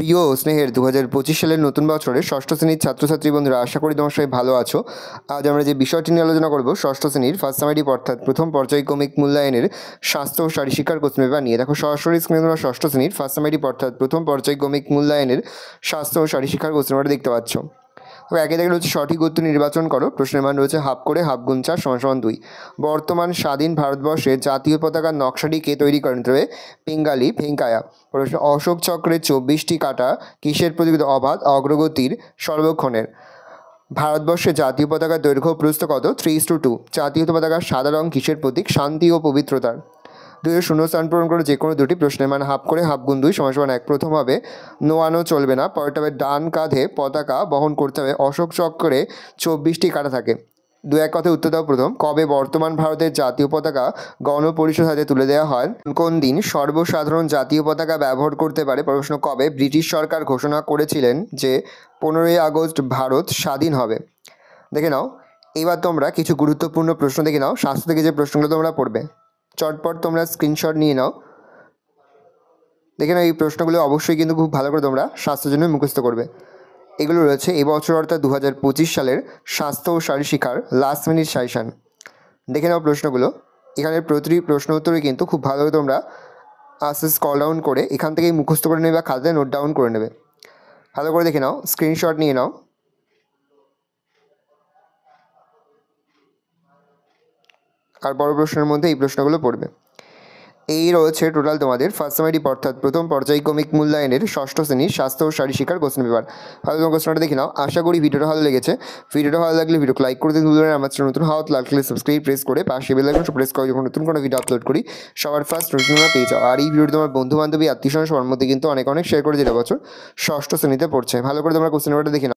প্রিয় স্নেহের 2025 সালের নতুন বছরের ষষ্ঠ শ্রেণীর ছাত্রছাত্রী বন্ধুরা, আশা করি তোমার সবাই ভালো আছো। আজ আমরা যে বিষয়টি নিয়ে আলোচনা করব ষষ্ঠ শ্রেণীর ফার্স্ট সামারি অর্থাৎ প্রথম পর্যায়ক্রমিক মূল্যায়নের স্বাস্থ্য ও শারীরশিক্ষার কোশ্চেন পেপার নিয়ে। দেখো সরাসরি স্ক্রিনে তোমরা ষষ্ঠ শ্রেণীর ফার্স্ট সামারি অর্থাৎ প্রথম পর্যায়ক্রমিক মূল্যায়নের স্বাস্থ্য ও শারীরশিক্ষার কোশ্চেন পেপারটা দেখতে পাচ্ছ। তবে একে দেখে রয়েছে সঠিক উত্তর নির্বাচন করো। প্রশ্নের মান রয়েছে হাফ করে হাফ গুণ 4 = 2। বর্তমান স্বাধীন ভারতবর্ষে জাতীয় পতাকার নকশাটি কে তৈরি করেন? তবে পিঙ্গালি ভেঙ্কায়া। প্রশ্ন অশোক চক্রের 24টি কাঁটা কিসের প্রতীক? অবাধ অগ্রগতির সর্বক্ষণের। ভারতবর্ষে জাতীয় পতাকার দৈর্ঘ্য প্রস্থ কত? 3:2। জাতীয় পতাকার সাদা রং কিসের প্রতীক? শান্তি ও পবিত্রতার। 2 শূন্যস্থান পূরণ করে যে কোনো দুটি প্রশ্নের মান হাফ করে হাফ গুণ 2 = 1। প্রথম হবে নোয়ানো চলবে না, পরেরটা হবে ডান কাঁধে পতাকা বহন করতে হবে। অশোক চক্রে 24টি কাঁটা থাকে। 2-1 কথায় উত্তর দাও। প্রথম, কবে বর্তমান ভারতের জাতীয় পতাকা গণপরিষদ হাতে তুলে দেওয়া হয়? কোন দিন সর্বসাধারণ জাতীয় পতাকা ব্যবহার করতে পারে? প্রশ্ন, কবে ব্রিটিশ সরকার ঘোষণা করেছিলেন যে 15ই আগস্ট ভারত স্বাধীন হবে? দেখে নাও। এবার তোমরা কিছু গুরুত্বপূর্ণ প্রশ্ন দেখে নাও। স্বাস্থ্য থেকে যে প্রশ্নগুলো তোমরা পড়বে, চটপট তোমরা স্ক্রিনশট নিয়ে নাও। দেখে নাও, এই প্রশ্নগুলো অবশ্যই কিন্তু খুব ভালো করে তোমরা স্বাস্থ্যের জন্য মুখস্থ করবে। এগুলো রয়েছে এবছর অর্থাৎ 2025 সালের স্বাস্থ্য ও শারীরশিক্ষার লাস্ট মিনিট সাজেশন। দেখে নাও প্রশ্নগুলো। এখানের প্রতিটি প্রশ্ন উত্তরে কিন্তু খুব ভালো করে তোমরা আস্তে স্ক্রল ডাউন করে এখান থেকেই মুখস্থ করে নেবে বা খাতায় নোট ডাউন করে নেবে। ভালো করে দেখে নাও, স্ক্রিনশট নিয়ে নাও। আর বড় প্রশ্নের মধ্যে এই প্রশ্নগুলো পড়বে। এই রয়েছে টোটাল তোমাদের ফার্স্ট সামারি অর্থাৎ প্রথম পর্যায়ক্রমিক মূল্যায়নের ষষ্ঠ শ্রেণীর স্বাস্থ্য ও শারীরশিক্ষার কোশ্চেন পেপার। ভালো তোমার কোশ্চেনটা দেখে নাও। আশা করি ভিডিওটা ভালো লেগেছে। ভিডিওটা ভালো লাগলে ভিডিওকে লাইক করে দিন। আমার চ্যানেল নতুন হওয়া লাগলে সাবস্ক্রাইব প্রেস করে পাশে বেল আইকন প্রেস করে যখন নতুন কোনো ভিডিও আপলোড করি সবার ফার্স্ট নোটিফিকেশন পেয়ে যাও। আর এই ভিডিওটি তোমার বন্ধু বান্ধবী আত্মীয় স্বজন সবার মধ্যে কিন্তু অনেক শেয়ার করে দিতে বছর ষষ্ঠ শ্রেণীতে পড়ছে। ভালো করে তোমরা কোশ্চেন পেপারটা দেখে নাও।